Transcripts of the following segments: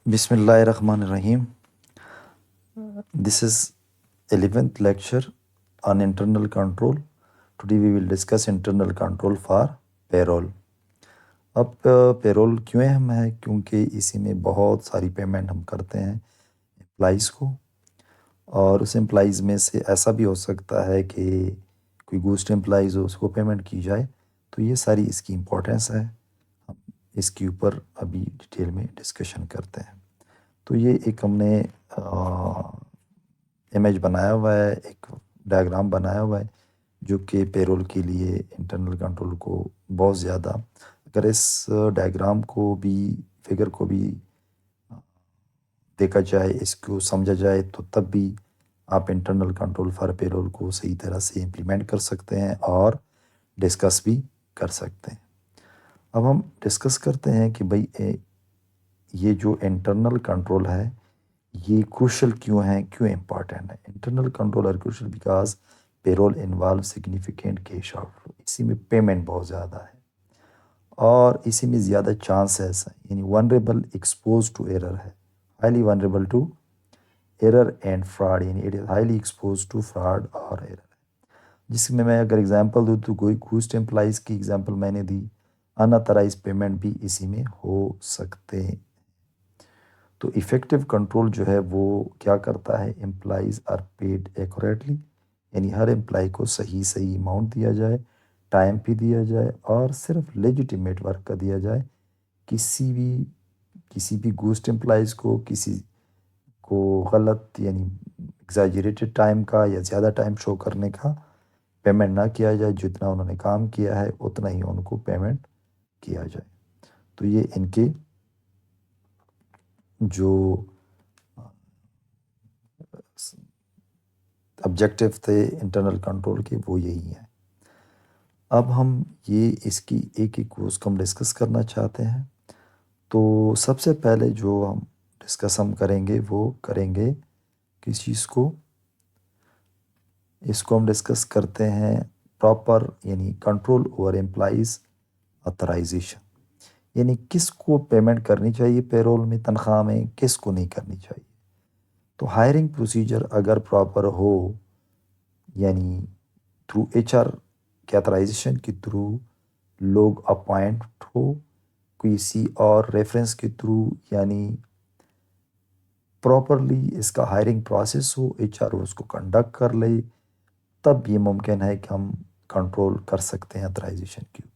Bismillahirrahmanirrahim. This is 11th lecture on internal control. Today we will discuss internal control for payroll. اب payroll کیوں اہم ہے؟ کیونکہ اسی میں بہت ساری پیمنٹ ہم کرتے ہیں امپلائیز کو، اور اس امپلائیز میں سے ایسا بھی ہو سکتا ہے کہ کوئی گوسٹ امپلائیز ہو، اس کو پیمنٹ کی جائے. تو یہ ساری اس کی امپورٹنس ہے، ہم اس کے اوپر ابھی ڈیٹیل میں ڈسکشن کرتے ہیں. تو یہ ایک ہم نے امیج بنایا ہوا ہے، ایک ڈائیگرام بنایا ہوا ہے جو کہ پیرول کے لیے انٹرنل کنٹرول کو بہت زیادہ، اگر اس ڈائیگرام کو بھی، فگر کو بھی دیکھا جائے، اس کو سمجھا جائے، تو تب بھی آپ انٹرنل کنٹرول فار پیرول کو صحیح طرح سے امپلیمنٹ کر سکتے ہیں اور ڈسکس بھی کر سکتے ہیں. اب ہم ڈسکس کرتے ہیں کہ بھئی یہ جو انٹرنل کنٹرول ہے یہ کروشل کیوں ہے، کیوں امپورٹنٹ ہے. Internal control are crucial because payroll involve significant cash outflow. اسی میں پیمنٹ بہت زیادہ ہے اور اسی میں زیادہ چانسز ہیں، یعنی ونریبل ایکسپوز ٹو ایرر ہے، highly vulnerable to error and fraud, یعنی it is highly expose to fraud اور ایرر ہے. جس میں اگر اگزامپل دوں تو کوئی گھوسٹ امپلائیز کی اگزامپل میں نے دی، اناترائز پیمنٹ بھی اسی میں ہو سکتے ہیں. تو ایفیکٹو کنٹرول جو ہے وہ کیا کرتا ہے، امپلائیز آر پیڈ ایکوریٹلی، یعنی ہر امپلائی کو صحیح اماؤنٹ دیا جائے، ٹائم پہ دیا جائے اور صرف لیجیٹیمیٹ ورک کا دیا جائے. کسی بھی گوسٹ امپلائیز کو کسی کو غلط، یعنی ایگزاجریٹڈ ٹائم کا یا زیادہ ٹائم شو کرنے کا پیمنٹ نہ کیا جائے. جتنا انہوں نے کام کیا ہے اتنا ہی ان کو پیمنٹ کیا جائے. تو یہ ان کے جو آبجیکٹیو تھے انٹرنل کنٹرول کے وہ یہی ہیں. اب ہم یہ اس کی ایک ایک کو اس کو ہم ڈسکس کرنا چاہتے ہیں. تو سب سے پہلے جو ہم ڈسکس کریں گے وہ کریں گے کس چیز کو، اس کو ہم ڈسکس کرتے ہیں پراپر، یعنی کنٹرول اوور امپلائیز آتھرائزیشن، یعنی کس کو پیمنٹ کرنی چاہیے پیرول میں، تنخواہ میں، کس کو نہیں کرنی چاہیے. تو ہائرنگ پروسیجر اگر پراپر ہو، یعنی تھرو ایچ آر کے آتھرائزیشن کے تھرو لوگ اپوائنٹ ہو، کسی اور ریفرنس کے تھرو، یعنی پراپرلی اس کا ہائرنگ پروسیس ہو، ایچ آر اس کو کنڈکٹ کر لے، تب یہ ممکن ہے کہ ہم کنٹرول کر سکتے ہیں آتھرائزیشن کے اوپر.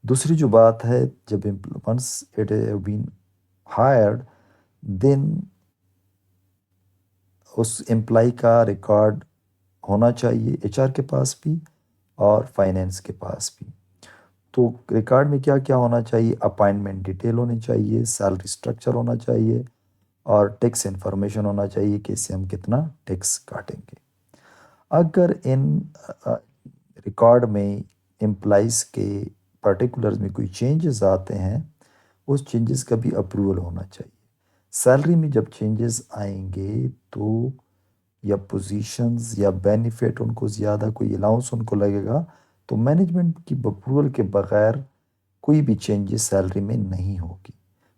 دوسری جو بات ہے، جب once it have been hired, then اس امپلائی کا ریکارڈ ہونا چاہیے ایچ آر کے پاس بھی اور فائنینس کے پاس بھی. تو ریکارڈ میں کیا کیا ہونا چاہیے، اپائنٹمنٹ ڈیٹیل ہونی چاہیے، سیلری اسٹرکچر ہونا چاہیے اور ٹیکس انفارمیشن ہونا چاہیے کہ اس سے ہم کتنا ٹیکس کاٹیں گے. اگر ان ریکارڈ میں امپلائیز کے پرٹیکولرز میں کوئی چینجز آتے ہیں، اس چینجز کا بھی اپروول ہونا چاہیے. سیلری میں جب چینجز آئیں گے تو یا پوزیشنز یا بینیفٹ ان کو زیادہ، کوئی الاؤنس ان کو لگے گا، تو مینجمنٹ کی اپروول کے بغیر کوئی بھی چینجز سیلری میں نہیں ہوگی،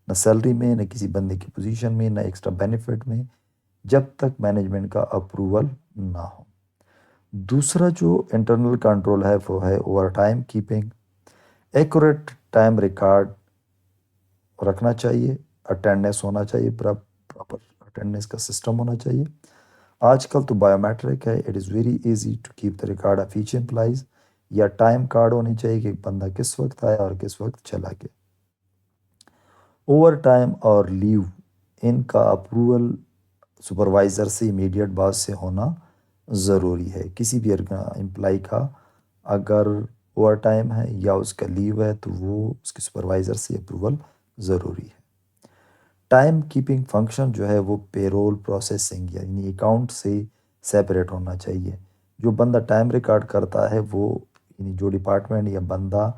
نہ سیلری میں، نہ کسی بندے کی پوزیشن میں، نہ ایکسٹرا بینیفٹ میں، جب تک مینجمنٹ کا اپروول نہ ہو. دوسرا جو انٹرنل کنٹرول ہے وہ ہے over time keeping. Accurate time record رکھنا چاہیے، اٹینڈنس ہونا چاہیے، پراپر اٹینڈنس کا سسٹم ہونا چاہیے. آج کل تو بایو میٹرک ہے، it is very easy to keep the record of each employees, یا ٹائم کارڈ ہونی چاہیے کہ بندہ کس وقت آیا اور کس وقت چلا گیا. اوور ٹائم اور لیو، ان کا اپروول سپروائزر سے، امیڈیٹ باس سے ہونا ضروری ہے. کسی بھی امپلائی کا اگر اوور ٹائم ہے یا اس کا لیو ہے تو وہ اس کے سپروائزر سے اپروول ضروری ہے. ٹائم کیپنگ فنکشن جو ہے وہ پیرول پروسیسنگ یعنی اکاؤنٹ سے سیپریٹ ہونا چاہیے. جو بندہ ٹائم ریکارڈ کرتا ہے وہ، یعنی جو ڈپارٹمنٹ یا بندہ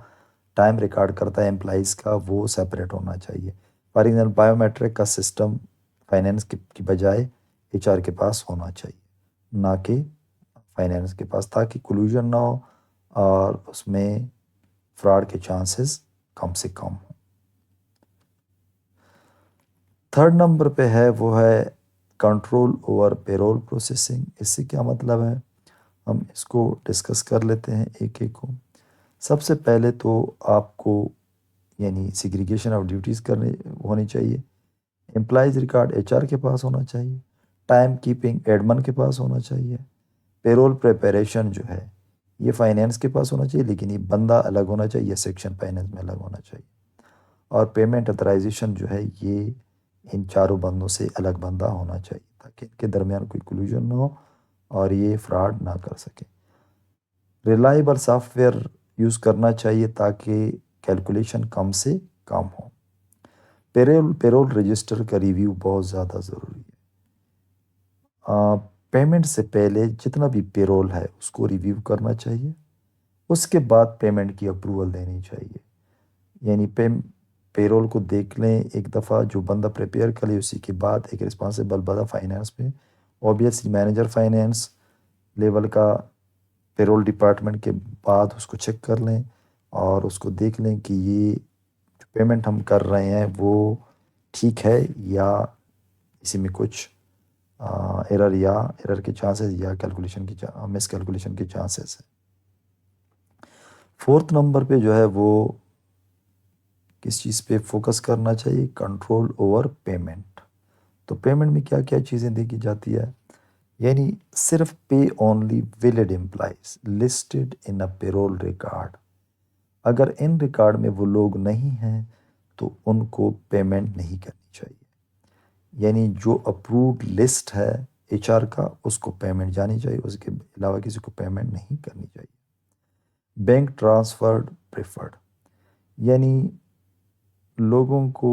ٹائم ریکارڈ کرتا ہے امپلائیز کا، وہ سیپریٹ ہونا چاہیے. فار ایگزامپل بایو میٹرک کا سسٹم فائنینس کی بجائے ایچ آر کے پاس ہونا چاہیے، نہ کہ فائنینس کے پاس، تاکہ کلوژن نہ ہو اور اس میں فراڈ کے چانسز کم سے کم ہوں. تھرڈ نمبر پہ ہے وہ ہے کنٹرول اوور پیرول پروسیسنگ. اس سے کیا مطلب ہے؟ ہم اس کو ڈسکس کر لیتے ہیں ایک ایک کو. سب سے پہلے تو آپ کو یعنی سیگریگیشن آف ڈیوٹیز کرنے ہونی چاہیے. امپلائیز ریکارڈ ایچ آر کے پاس ہونا چاہیے. ٹائم کیپنگ ایڈمن کے پاس ہونا چاہیے. پیرول پریپریشن جو ہے یہ فائنینس کے پاس ہونا چاہیے، لیکن یہ بندہ الگ ہونا چاہیے، سیکشن فائنینس میں الگ ہونا چاہیے. اور پیمنٹ اتھرائزیشن جو ہے یہ ان چاروں بندوں سے الگ بندہ ہونا چاہیے تاکہ ان کے درمیان کوئی کلیوژن نہ ہو اور یہ فراڈ نہ کر سکے. ریلائبل سافٹ ویئر یوز کرنا چاہیے تاکہ کیلکولیشن کم سے کم ہو. پیرول رجسٹر کا ریویو بہت زیادہ ضروری ہے. پیمنٹ سے پہلے جتنا بھی پیرول ہے اس کو ریویو کرنا چاہیے، اس کے بعد پیمنٹ کی اپروول دینی چاہیے. یعنی پیرول کو دیکھ لیں ایک دفعہ، جو بندہ پریپیئر کر لے اسی کے بعد ایک رسپانسبل بندہ فائنینس پہ، اوبیسلی مینیجر فائنینس لیول کا پیرول ڈپارٹمنٹ کے بعد اس کو چیک کر لیں اور اس کو دیکھ لیں کہ یہ جو پیمنٹ ہم کر رہے ہیں وہ ٹھیک ہے یا اسی میں کچھ ایرر کے چانسز یا کیلکولیشن کی مس کیلکولیشن کے چانسز ہیں. فورتھ نمبر پہ جو ہے وہ کس چیز پہ فوکس کرنا چاہیے؟ Control over payment. تو پیمنٹ میں کیا کیا چیزیں دیکھی جاتی ہے؟ یعنی صرف pay only valid employees listed in a payroll record. اگر ان ریکارڈ میں وہ لوگ نہیں ہیں تو ان کو پیمنٹ نہیں کرنی چاہیے. یعنی جو اپرووڈ لسٹ ہے ایچ آر کا اس کو پیمنٹ جانی چاہیے، اس کے علاوہ کسی کو پیمنٹ نہیں کرنی چاہیے. بینک ٹرانسفرڈ پریفرڈ، یعنی لوگوں کو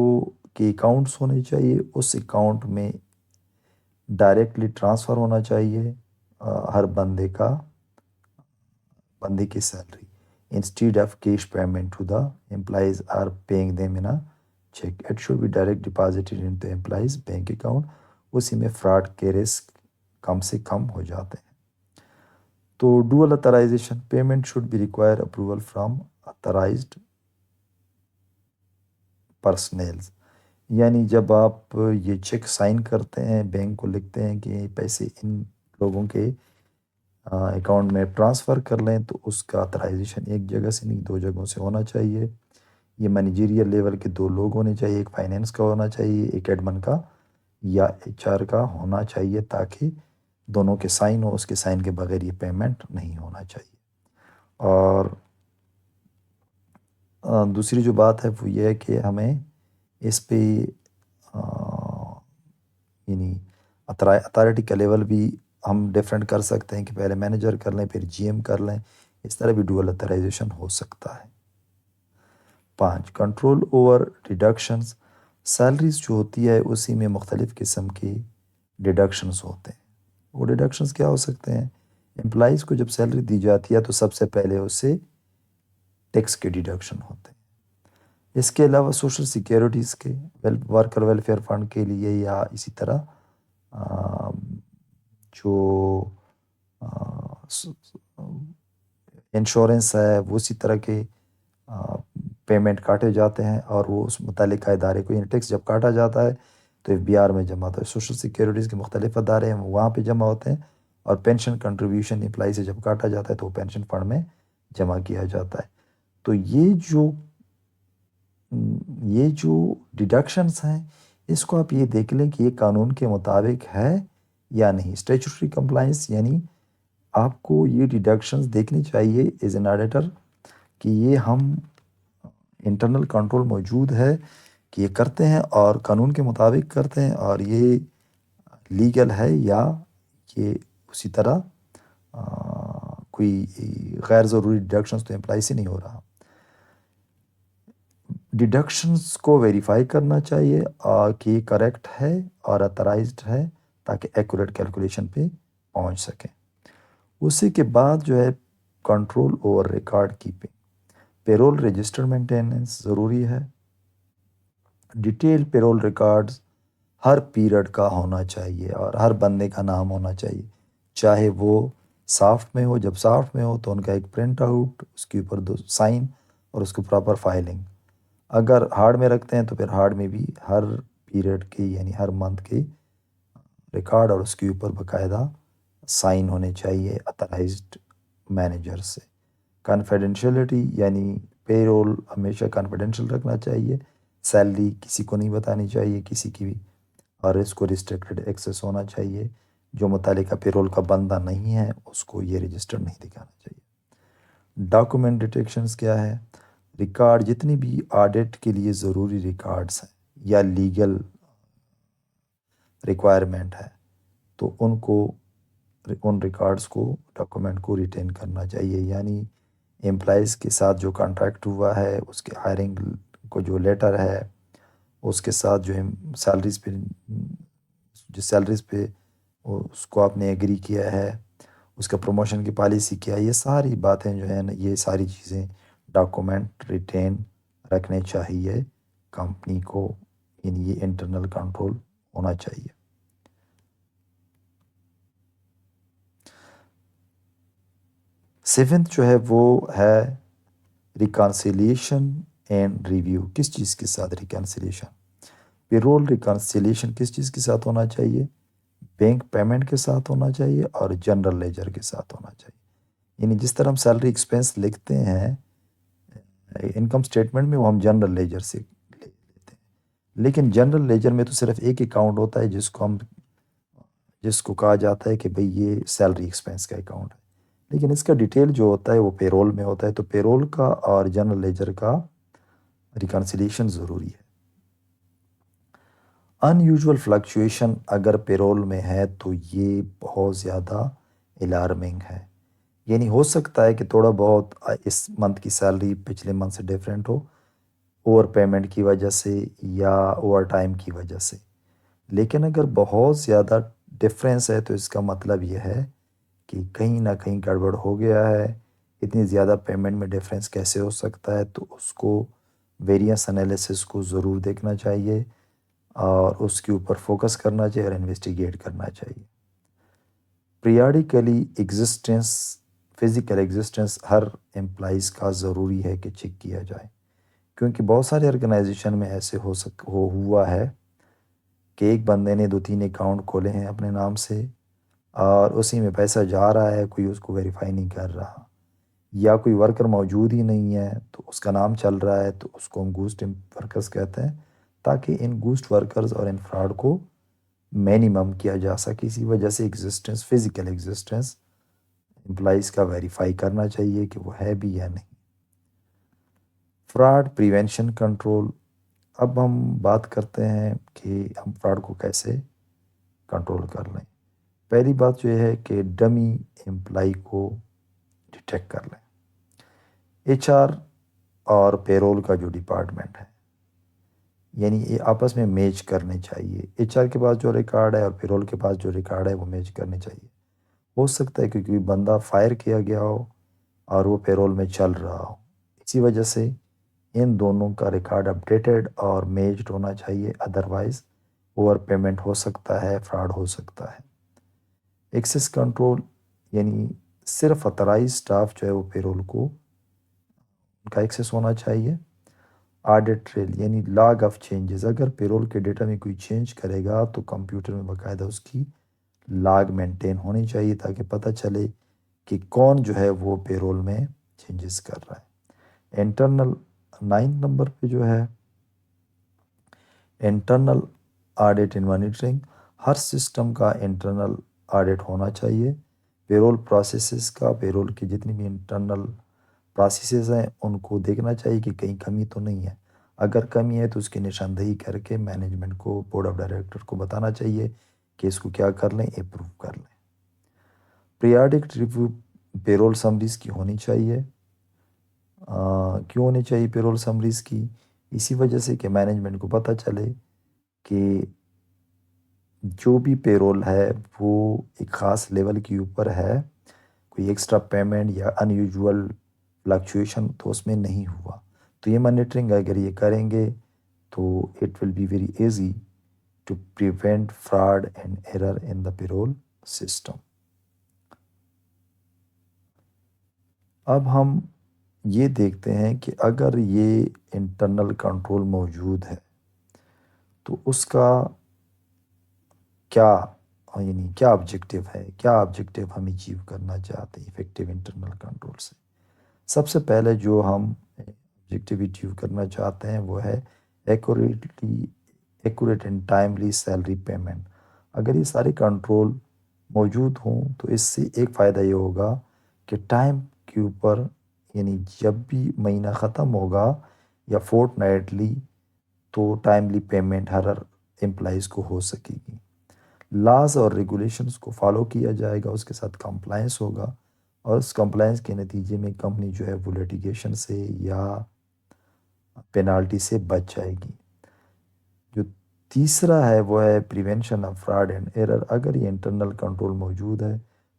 کے اکاؤنٹس ہونے چاہیے، اس اکاؤنٹ میں ڈائریکٹلی ٹرانسفر ہونا چاہیے ہر بندے کی salary. Instead of cash payment to the employees are paying them in cheque, it should be direct deposited in the employees bank account. اسی میں فراڈ کے رسک کم سے کم ہو جاتے ہیں. تو dual authorization, payment should be require approval from authorized personnels. یعنی جب آپ یہ چیک سائن کرتے ہیں، بینک کو لکھتے ہیں کہ یہ پیسے ان لوگوں کے اکاؤنٹ میں ٹرانسفر کر لیں، تو اس کا اتھرائزیشن ایک جگہ سے نہیں 2 جگہوں سے ہونا چاہیے. یہ مینیجیریل لیول کے 2 لوگ ہونے چاہیے، ایک فائنینس کا ہونا چاہیے، ایک ایڈمن کا یا ایچ آر کا ہونا چاہیے، تاکہ دونوں کے سائن ہو. اس کے سائن کے بغیر یہ پیمنٹ نہیں ہونا چاہیے. اور دوسری جو بات ہے وہ یہ ہے کہ ہمیں اس پہ یعنی اتھارٹی کا لیول بھی ہم ڈیفرنٹ کر سکتے ہیں کہ پہلے مینیجر کر لیں پھر جی ایم کر لیں. اس طرح بھی ڈوئل اتھرائزیشن ہو سکتا ہے. 5 کنٹرول اوور ڈیڈکشنز، سیلریز جو ہوتی ہے اسی میں مختلف قسم کی ڈیڈکشنز ہوتے ہیں. وہ ڈیڈکشنز کیا ہو سکتے ہیں؟ امپلائیز کو جب سیلری دی جاتی ہے تو سب سے پہلے اس سے ٹیکس کے ڈیڈکشن ہوتے ہیں. اس کے علاوہ سوشل سیکیورٹیز کے، ورکر ویلفیئر فنڈ کے لیے، یا اسی طرح جو انشورنس ہے وہ اسی طرح کے پیمنٹ کاٹے جاتے ہیں، اور وہ اس متعلقہ ادارے کو، یعنی ٹیکس جب کاٹا جاتا ہے تو ایف بی آر میں جمع ہوتا ہے. سوشل سیکیورٹیز کے مختلف ادارے ہیں وہاں پہ جمع ہوتے ہیں، اور پینشن کنٹریبیوشن امپلائی سے جب کاٹا جاتا ہے تو وہ پینشن فنڈ میں جمع کیا جاتا ہے. تو یہ جو ڈیڈکشنز ہیں اس کو آپ یہ دیکھ لیں کہ یہ قانون کے مطابق ہے یا نہیں. اسٹیچوٹری کمپلائنس، یعنی آپ کو یہ ڈیڈکشنز دیکھنی چاہیے ایز این آڈیٹر کہ یہ ہم انٹرنل کنٹرول موجود ہے کہ یہ کرتے ہیں اور قانون کے مطابق کرتے ہیں، اور یہ لیگل ہے، یا یہ اسی طرح کوئی غیر ضروری ڈیڈکشنز تو امپلائی سے نہیں ہو رہا. ڈیڈکشنز کو ویریفائی کرنا چاہیے کہ یہ کریکٹ ہے اور اتھرائزڈ ہے تاکہ ایکوریٹ کیلکولیشن پہ پہنچ سکیں. اسی کے بعد جو ہے control over record keeping. Payroll register maintenance ضروری ہے. ڈیٹیل پیرول ریکارڈز ہر پیریڈ کا ہونا چاہیے اور ہر بندے کا نام ہونا چاہیے، چاہے وہ سافٹ میں ہو. جب سافٹ میں ہو تو ان کا ایک پرنٹ آؤٹ، اس کے اوپر 2 سائن اور اس کو پراپر فائلنگ. اگر ہارڈ میں رکھتے ہیں تو پھر ہارڈ میں بھی ہر پیریڈ کے یعنی ہر منتھ کے ریکارڈ اور اس کے اوپر باقاعدہ سائن ہونے چاہیے اتھرائزڈ مینیجر سے۔ کانفیڈینشیلٹی یعنی پے رول ہمیشہ کانفیڈینشیل رکھنا چاہیے، سیلری کسی کو نہیں بتانی چاہیے کسی کی بھی، اور اس کو ریسٹرکٹڈ ایکسیس ہونا چاہیے۔ جو متعلقہ پے رول کا بندہ نہیں ہے اس کو یہ رجسٹر نہیں دکھانا چاہیے۔ ڈاکومنٹ ڈیٹیکشنز کیا ہے؟ ریکارڈ جتنی بھی آڈٹ کے لیے ضروری ریکارڈز ہیں یا لیگل ریکوائرمنٹ ہے تو ان ریکارڈز کو ڈاکومنٹ کو ریٹین کرنا چاہیے، یعنی امپلائیز کے ساتھ جو کانٹریکٹ ہوا ہے اس کے ہائرنگ کو جو لیٹر ہے، اس کے ساتھ جو سیلریز پہ جس سیلریز پہ اس کو آپ نے ایگری کیا ہے، اس کا پروموشن کی پالیسی کیا ہے، یہ ساری باتیں جو ہیں نا، یہ ساری چیزیں ڈاکومنٹ ریٹین رکھنے چاہیے کمپنی کو، یعنی یہ انٹرنل کنٹرول ہونا چاہیے۔ سیونتھ جو ہے وہ ہے ریکانسیلیشن اینڈ ریویو۔ کس چیز کے ساتھ ریکانسیلیشن؟ پے رول ریکانسیلیشن کس چیز کے ساتھ ہونا چاہیے؟ بینک پیمنٹ کے ساتھ ہونا چاہیے اور جنرل لیجر کے ساتھ ہونا چاہیے۔ یعنی جس طرح ہم سیلری ایکسپینس لکھتے ہیں انکم سٹیٹمنٹ میں، وہ ہم جنرل لیجر سے لیتے ہیں، لیکن جنرل لیجر میں تو صرف ایک اکاؤنٹ ہوتا ہے جس کو کہا جاتا ہے کہ بھئی یہ سیلری ایکسپینس کا اکاؤنٹ ہے، لیکن اس کا ڈیٹیل جو ہوتا ہے وہ پے رول میں ہوتا ہے، تو پے رول کا اور جنرل لیجر کا ریکانسیلیشن ضروری ہے۔ ان یوزول فلکچویشن اگر پے رول میں ہے تو یہ بہت زیادہ الارمنگ ہے، یعنی ہو سکتا ہے کہ تھوڑا بہت اس منتھ کی سیلری پچھلے منتھ سے ڈیفرنٹ ہو، اوور پیمنٹ کی وجہ سے یا اوور ٹائم کی وجہ سے، لیکن اگر بہت زیادہ ڈفرینس ہے تو اس کا مطلب یہ ہے کہ کہیں نہ کہیں گڑبڑ ہو گیا ہے۔ اتنی زیادہ پیمنٹ میں ڈفرینس کیسے ہو سکتا ہے؟ تو اس کو ویریئنس انالیسس کو ضرور دیکھنا چاہیے اور اس کے اوپر فوکس کرنا چاہیے اور انویسٹیگیٹ کرنا چاہیے۔ پیریاڈیکلی ایگزسٹنس، فزیکل ایگزسٹنس ہر امپلائیز کا ضروری ہے کہ چیک کیا جائے، کیونکہ بہت سارے آرگنائزیشن میں ایسے ہوا ہے کہ ایک بندے نے 2-3 اکاؤنٹ کھولے ہیں اپنے نام سے اور اسی میں پیسہ جا رہا ہے، کوئی اس کو ویریفائی نہیں کر رہا، یا کوئی ورکر موجود ہی نہیں ہے تو اس کا نام چل رہا ہے، تو اس کو ہم گھوسٹ ورکرز کہتے ہیں، تاکہ ان گھوسٹ ورکرز اور ان فراڈ کو مینیمم کیا جا سکے۔ اسی وجہ سے ایگزسٹنس، فزیکل ایگزسٹنس امپلائیز کا ویریفائی کرنا چاہیے کہ وہ ہے بھی یا نہیں۔ Fraud prevention control. اب ہم بات کرتے ہیں کہ ہم فراڈ کو کیسے کنٹرول کر لیں۔ پہلی بات جو یہ ہے کہ ڈمی امپلائی کو ڈیٹیکٹ کر لیں۔ ایچ آر اور پے رول کا جو ڈپارٹمنٹ ہے، یعنی یہ آپس میں میچ کرنے چاہیے۔ ایچ آر کے پاس جو ریکارڈ ہے اور پے رول کے پاس جو ریکارڈ ہے وہ میچ کرنے چاہیے۔ ہو سکتا ہے کہ کوئی بندہ فائر کیا گیا ہو اور وہ پے رول میں چل رہا ہو، اسی وجہ سے ان دونوں کا ریکارڈ اپڈیٹڈ اور میچڈ ہونا چاہیے، ادروائز اوور پیمنٹ ہو سکتا ہے، فراڈ ہو سکتا ہے۔ ایکسیس کنٹرول، یعنی صرف اتھرائز سٹاف جو ہے وہ پے رول کو ان کا ایکسیس ہونا چاہیے۔ آڈٹ ٹریل یعنی لاگ آف چینجز، اگر پے رول کے ڈیٹا میں کوئی چینج کرے گا تو کمپیوٹر میں باقاعدہ اس کی لاگ مینٹین ہونی چاہیے تاکہ پتہ چلے کہ کون جو ہے وہ پے رول میں چینجز کر رہا ہے۔ انٹرنل 9 نمبر پہ جو ہے internal audit and monitoring, Hare system کا انٹرنل آڈٹ ہونا چاہیے۔ پے رول پروسیسز کا، پے رول کی جتنی بھی انٹرنل پروسیسز ہیں ان کو دیکھنا چاہیے کہ کہیں کمی تو نہیں ہے، اگر کمی ہے تو اس کی نشاندہی کر کے مینجمنٹ کو، بورڈ آف ڈائریکٹر کو بتانا چاہیے کہ اس کو کیا کر لیں، امپروو کر لیں۔ پیریاڈک ریویو پے رول سمریز کی ہونی چاہیے۔ کیوں ہونی چاہیے پے رول سمریز کی؟ اسی وجہ سے کہ مینجمنٹ کو پتہ چلے کہ جو بھی پے رول ہے وہ ایک خاص لیول کے اوپر ہے، کوئی ایکسٹرا پیمنٹ یا ان یوزول فلکچویشن تو اس میں نہیں ہوا، تو یہ مانیٹرنگ اگر یہ کریں گے تو it will be very easy to prevent fraud and error in the payroll system. اب ہم یہ دیکھتے ہیں کہ اگر یہ انٹرنل کنٹرول موجود ہے تو اس کا کیا یعنی کیا آبجیکٹیو ہے، کیا آبجیکٹیو ہم اچیو کرنا چاہتے ہیں افیکٹو انٹرنل کنٹرول سے۔ سب سے پہلے جو ہم آبجیکٹیو اچیو کرنا چاہتے ہیں وہ ہے accurate and timely salary payment. اگر یہ سارے کنٹرول موجود ہوں تو اس سے ایک فائدہ یہ ہوگا کہ ٹائم کے اوپر یعنی جب بھی مہینہ ختم ہوگا یا فورٹ نائٹلی تو ٹائملی پیمنٹ ہر امپلائیز کو ہو سکے گی۔ لاز اور ریگولیشنز کو فالو کیا جائے گا، اس کے ساتھ کمپلائنس ہوگا، اور اس کمپلائنس کے نتیجے میں کمپنی جو ہے وہ لیٹیگیشن سے یا پینالٹی سے بچ جائے گی۔ جو تیسرا ہے وہ ہے prevention of fraud and error. اگر یہ انٹرنل کنٹرول موجود ہے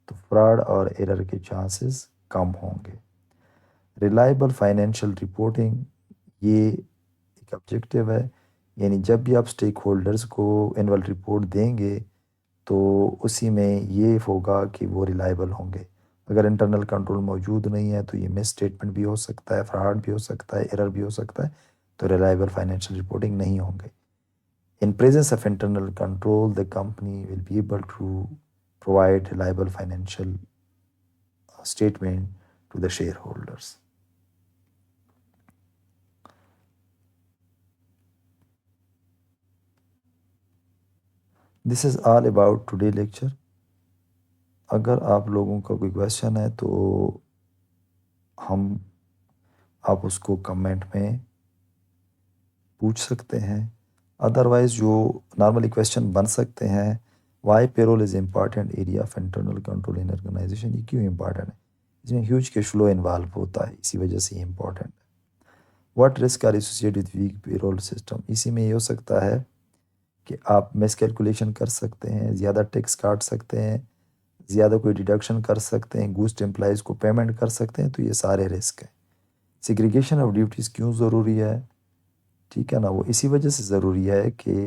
تو فراڈ اور ایرر کے چانسز کم ہوں گے۔ ریلائبل فائنینشیل رپورٹنگ، یہ ایک آبجیکٹیو ہے، یعنی جب بھی آپ سٹیک ہولڈرز کو اینول رپورٹ دیں گے تو اسی میں یہ ہوگا کہ وہ ریلائبل ہوں گے۔ اگر انٹرنل کنٹرول موجود نہیں ہے تو یہ مس اسٹیٹمنٹ بھی ہو سکتا ہے، فراڈ بھی ہو سکتا ہے، ایرر بھی ہو سکتا ہے، تو ریلائبل فائنینشیل رپورٹنگ نہیں ہوں گے۔ In presence of internal control, the company will be able to provide reliable financial statement to the shareholders. This is all about today lecture. اگر آپ لوگوں کا کوئی کویشچن ہے تو آپ اس کو کمنٹ میں پوچھ سکتے ہیں، ادروائز جو نارملی کویشچن بن سکتے ہیں، why payroll is important area of internal control in organization, یہ کیوں امپارٹینٹ ہے؟ اس میں ہیوج کیش فلو انوالو ہوتا ہے، اسی وجہ سے یہ امپورٹنٹ ہے۔ What risk are associate with weak payroll system, اسی میں یہ ہو سکتا ہے کہ آپ مس کیلکولیشن کر سکتے ہیں، زیادہ ٹیکس کاٹ سکتے ہیں، زیادہ کوئی ڈیڈکشن کر سکتے ہیں، گوسٹ امپلائیز کو پیمنٹ کر سکتے ہیں، تو یہ سارے رسک ہیں۔ سیگریگیشن آف ڈیوٹیز کیوں ضروری ہے؟ ٹھیک ہے نا، وہ اسی وجہ سے ضروری ہے کہ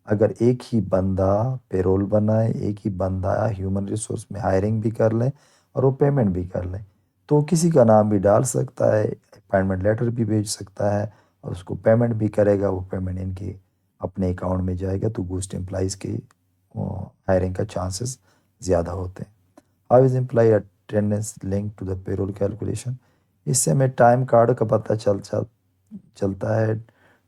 اگر ایک ہی بندہ پیرول بنائے، ایک ہی بندہ ہیومن ریسورس میں ہائرنگ بھی کر لیں اور وہ پیمنٹ بھی کر لیں، تو کسی کا نام بھی ڈال سکتا ہے، اپائنٹمنٹ لیٹر بھی بھیج سکتا ہے، اور اس کو پیمنٹ بھی کرے گا، وہ پیمنٹ ان کے اپنے اکاؤنٹ میں جائے گا، تو گوسٹ امپلائیز کے ہائرنگ کا چانسز زیادہ ہوتے ہیں۔ How is employee attendance link to the payroll calculation, اس سے ہمیں ٹائم کارڈ کا پتہ چلتا ہے،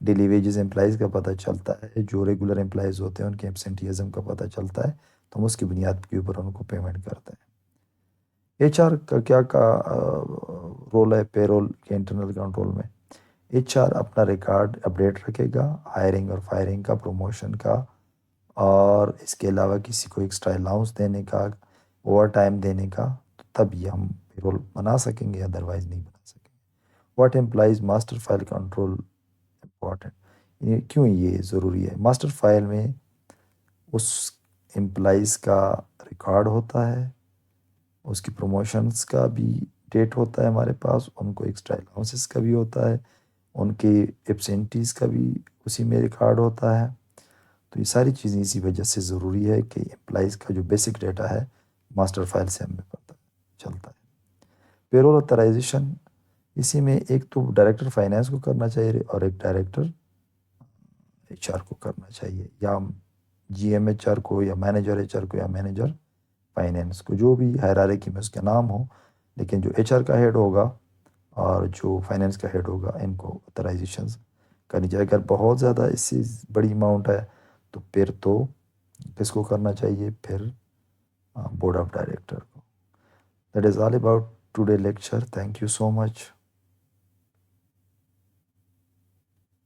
ڈیلی ویجز امپلائیز کا پتہ چلتا ہے، جو ریگولر امپلائیز ہوتے ہیں ان کے ایبسینٹیزم کا پتہ چلتا ہے، تو ہم اس کی بنیاد کے اوپر ان کو پیمنٹ کرتے ہیں۔ ایچ آر کا کیا رول ہے پیرول کے انٹرنل کنٹرول میں؟ ایچ آر اپنا ریکارڈ اپڈیٹ رکھے گا، ہائرنگ اور فائرنگ کا، پروموشن کا، اور اس کے علاوہ کسی کو ایکسٹرا الاؤنس دینے کا، اوور ٹائم دینے کا، تب یہ ہم پیرول بنا سکیں گے، ادروائز نہیں بنا سکیں گے۔ What employees master file control important, کیوں یہ ضروری ہے؟ ماسٹر فائل میں اس امپلائیز کا ریکارڈ ہوتا ہے، اس کی پروموشنز کا بھی ڈیٹ ہوتا ہے ہمارے پاس، ان کو ایکسٹرا الاؤنسز کا بھی ہوتا ہے، ان کے ایبسینٹیز کا بھی اسی میں ریکارڈ ہوتا ہے، تو یہ ساری چیزیں اسی وجہ سے ضروری ہے کہ امپلائیز کا جو بیسک ڈیٹا ہے ماسٹر فائل سے ہمیں پتہ چلتا ہے۔ پیرول اتھرائزیشن، اسی میں ایک تو ڈائریکٹر فائنینس کو کرنا چاہیے اور ایک ڈائریکٹر ایچ آر کو کرنا چاہیے، یا جی ایم ایچ آر کو، یا مینیجر ایچ آر کو، یا مینیجر فائنینس کو، جو بھی ہائرارکی میں اس کا نام ہو، لیکن جو ایچ آر کا ہیڈ ہوگا اور جو فائنینس کا ہیڈ ہوگا ان کو اتھرائزیشنز کرنی چاہیے۔ اگر بہت زیادہ اس سے بڑی اماؤنٹ ہے تو پھر تو کس کو کرنا چاہیے؟ پھر بورڈ آف ڈائریکٹر کو۔ That is all about today lecture, thank you so much.